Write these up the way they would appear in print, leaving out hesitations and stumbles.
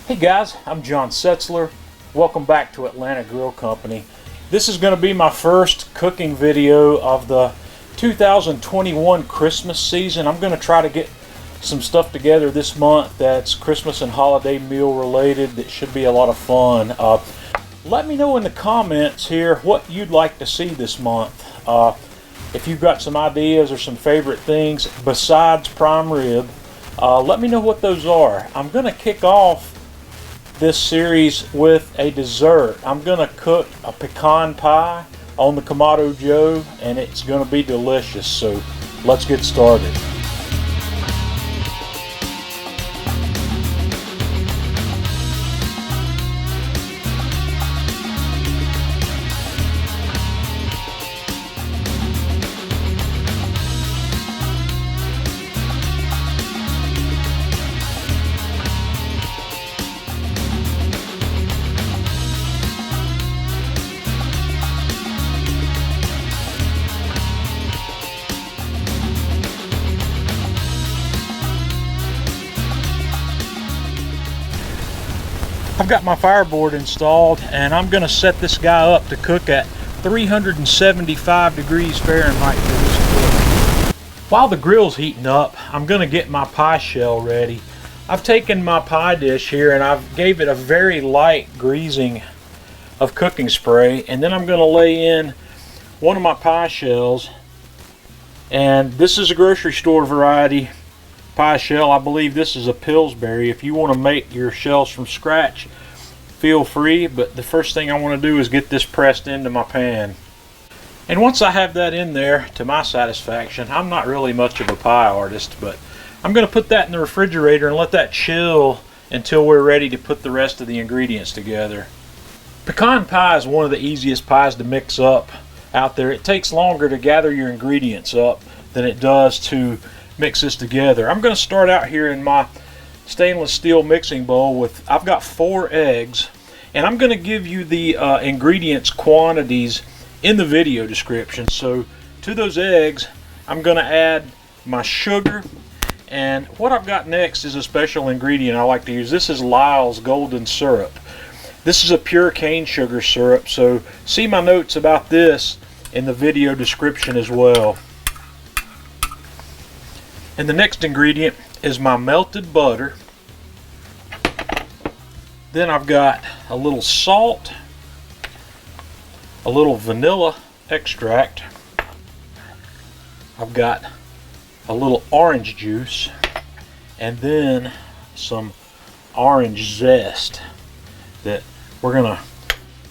Hey guys, I'm John Setzler. Welcome back to Atlanta Grill Company. This is going to be my first cooking video of the 2021 Christmas season. I'm going to try to get some stuff together this month that's Christmas and holiday meal related. That should be a lot of fun. Let me know in the comments here what you'd like to see this month. If you've got some ideas or some favorite things besides prime rib, let me know what those are. I'm going to kick off this series with a dessert. I'm going to cook a pecan pie on the Kamado Joe, and it's going to be delicious. So let's get started. I've got my fireboard installed, and I'm going to set this guy up to cook at 375 degrees Fahrenheit for this cook. While the grill's heating up, I'm going to get my pie shell ready. I've taken my pie dish here and I've gave it a very light greasing of cooking spray, and then I'm going to lay in one of my pie shells, and this is a grocery store variety pie shell. I believe this is a Pillsbury. If you want to make your shells from scratch, feel free, but the first thing I want to do is get this pressed into my pan. And once I have that in there to my satisfaction, I'm not really much of a pie artist, but I'm going to put that in the refrigerator and let that chill until we're ready to put the rest of the ingredients together. Pecan pie is one of the easiest pies to mix up out there. It takes longer to gather your ingredients up than it does to mix this together. I'm going to start out here in my stainless steel mixing bowl with, I've got 4 eggs, and I'm going to give you the ingredients quantities in the video description. So to those eggs, I'm going to add my sugar, and what I've got next is a special ingredient I like to use. This is Lyle's golden syrup. This is a pure cane sugar syrup, so see my notes about this in the video description as well. And the next ingredient is my melted butter. Then I've got a little salt, a little vanilla extract. I've got a little orange juice, and then some orange zest that we're going to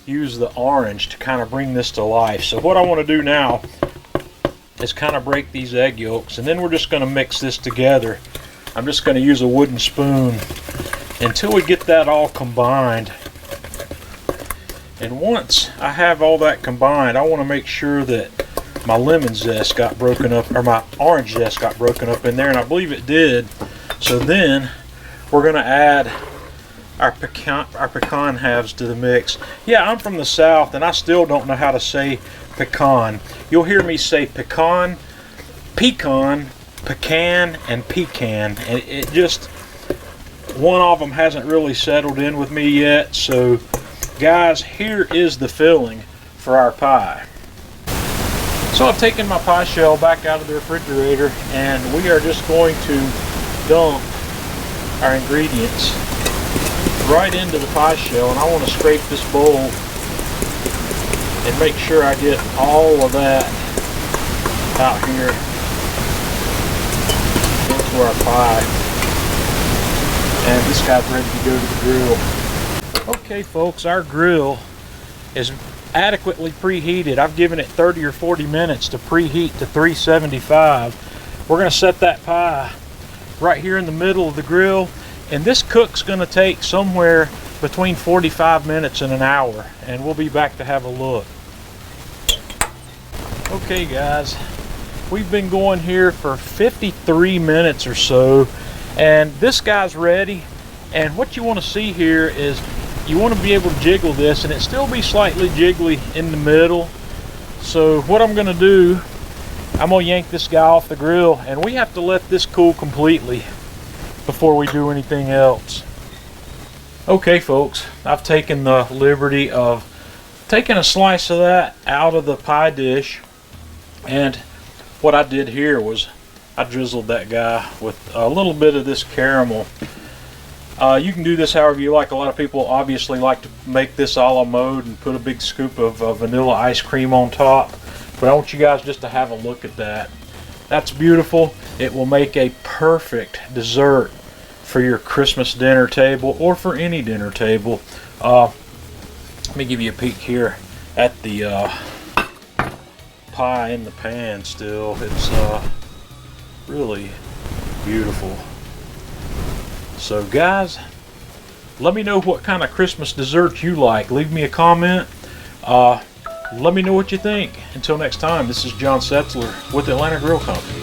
use the orange to kind of bring this to life. So what I want to do now is kind of break these egg yolks, and then we're just going to mix this together. I'm just going to use a wooden spoon until we get that all combined. And once I have all that combined, I want to make sure that my lemon zest got broken up, or my orange zest got broken up in there, and I believe it did. So then we're going to add our pecan halves to the mix. Yeah, I'm from the South, and I still don't know how to say pecan. You'll hear me say pecan, pecan, pecan, and pecan, and it just, one of them hasn't really settled in with me yet. So guys, here is the filling for our pie. So I've taken my pie shell back out of the refrigerator, and we are just going to dump our ingredients right into the pie shell, and I want to scrape this bowl and make sure I get all of that out here into our pie. And this guy's ready to go to the grill. Okay folks, our grill is adequately preheated. I've given it 30 or 40 minutes to preheat to 375. We're going to set that pie right here in the middle of the grill, and this cook's going to take somewhere between 45 minutes and an hour, and we'll be back to have a look. Okay guys, we've been going here for 53 minutes or so, and this guy's ready. And what you want to see here is you want to be able to jiggle this and it still be slightly jiggly in the middle. So what I'm going to do, I'm going to yank this guy off the grill, and we have to let this cool completely before we do anything else. Okay folks, I've taken the liberty of taking a slice of that out of the pie dish, and what I did here was I drizzled that guy with a little bit of this caramel. You can do this however you like. A lot of people obviously like to make this a la mode and put a big scoop of vanilla ice cream on top, but I want you guys just to have a look at that. That's beautiful. It will make a perfect dessert for your Christmas dinner table or for any dinner table. Let me give you a peek here at the pie in the pan still. It's really beautiful. So guys, let me know what kind of Christmas dessert you like. Leave me a comment. Let me know what you think. Until next time, this is John Setzler with the Atlanta Grill Company.